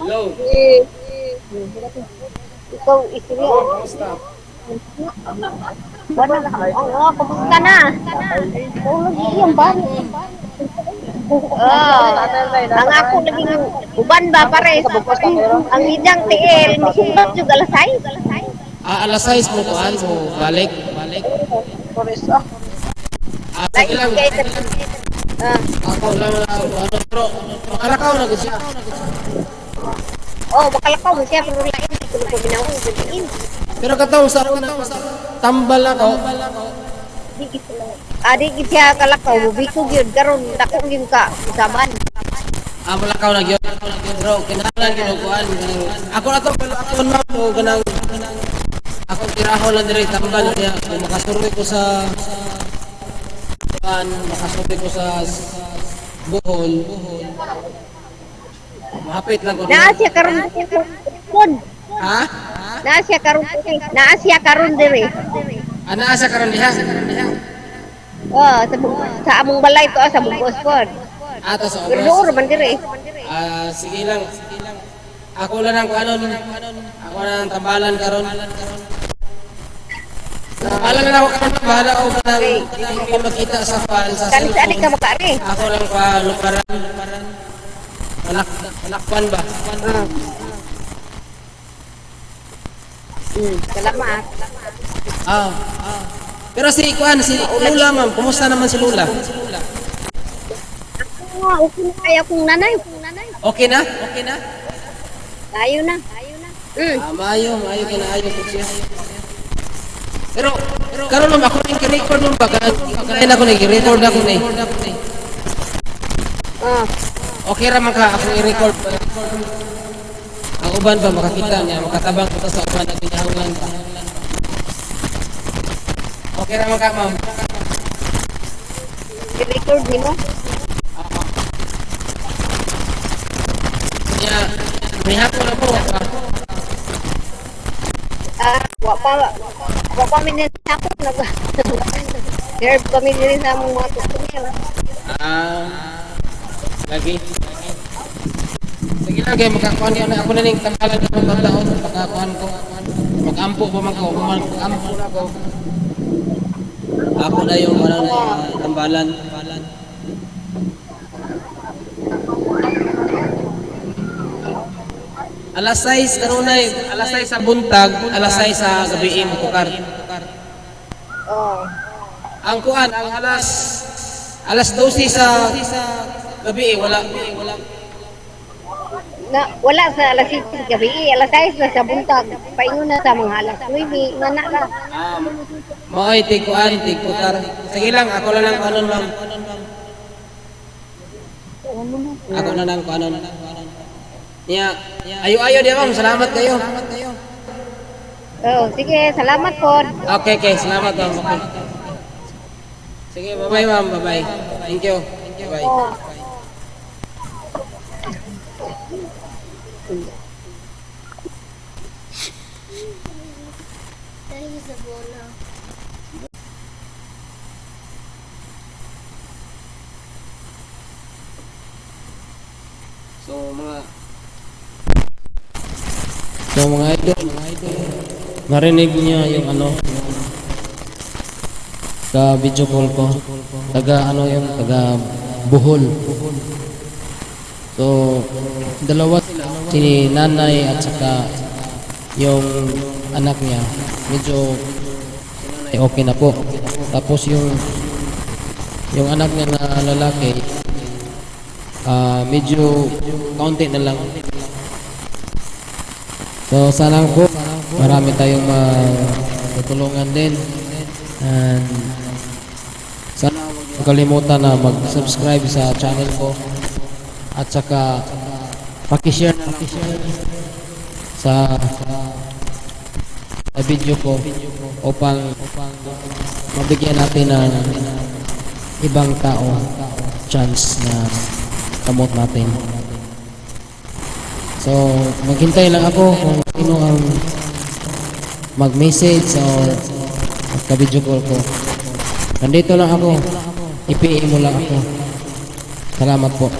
Eh, ikaw, isili. Wala na. Oo, kumusta na? Tulog iyong bari. Ang ako naging uban ba pares. Ang idang tiil, misulot yung galasay. Alas 6 mo kuan mo balik. Sige lang. Lain kay Ako lang pero makalakaw na gud siya. oh, makalakaw mo siya pero lain hindi ko na paminaw din. Pero kataw sa tambal ako. Adi siya kalakaw, biko gyud karon dako gyud ka usaban. Malakaw na gyud. Pero kinahanglan gyud kuan. Ako na to pero ako na mo ganang ako tirahon lang diri tambal niya. Makasuri ko sa makasuri ko sa Bohol. Mahapit lang ko. Naa siya karon pod. Ha? Naa siya karon dire. Ana sa karon diha. Oh, sa among balay to sa bugos pod. Ato sa Pero oras. man dire. Sige lang. Ako lang ang kanon. Ako na ang tambalan karon. Alam na ako karon bahala ako kanang hindi makita sa fan sa Kani sa adik ka cellphone. makari. Ako lang pa luparan. Alakpan ba? Salamat. Ah. Pero si Lula ma'am, kumusta naman si Lula? Okay na kaya kong nanay. Okay na? Tayo na. Maayo kinaayo ko siya. Pero karon ma'am ako ning record mo ba? Kaya ako nag-record ako ni. Okay ra man ka ako i-record. Ang uban ba makakita niya, makatabang kita sa uban at pinahanglan ba. Okay ra man ka ma'am. I-record ni mo. Kaya may hapon na po. Wa pa minit ako nag. Herb kami din sa among mga tutunya. Lagi. Sige lagi magkakuan niya na ako na ning tambalan ko ng taon pagkakuan ko. Mag-ampo pa man ko, mag-ampo na ko. Ako na yung tambalan. Alas 6 kanunay, alas 6 sa buntag, alas 6 sa gabi mo tukar. Ang kuan ang alas 12 sa gabi wala. Wala sa alas 6 gabi, alas 6 na sa buntag. Paingon na sa mga alas 9 nga na ka. Mo'y tig tukar. Sige lang, ako na lang kanon ma'am. Ako na lang kanon. Ayo dia ma'am, salamat kayo. Oh, sige, salamat po. Okay, salamat ma'am. Okay. Sige, bye-bye ma'am, bye-bye. Thank you. Bye. So mga idol, narinig niya yung ka video call ko, taga Bohol. So dalawa sila, si nanay at saka yung anak niya, medyo okay na po. Tapos yung anak niya na lalaki, medyo kaunti na lang. So sana po marami tayong matulungan din, and sana huwag kalimutan na mag-subscribe sa channel ko at saka paki-share sa video ko upang mabigyan natin ng ibang tao chance na kamot natin. So, maghintay lang ako kung sino ang mag-message o magka-video call ko. Nandito lang ako. I-PM mo lang ako. Salamat po.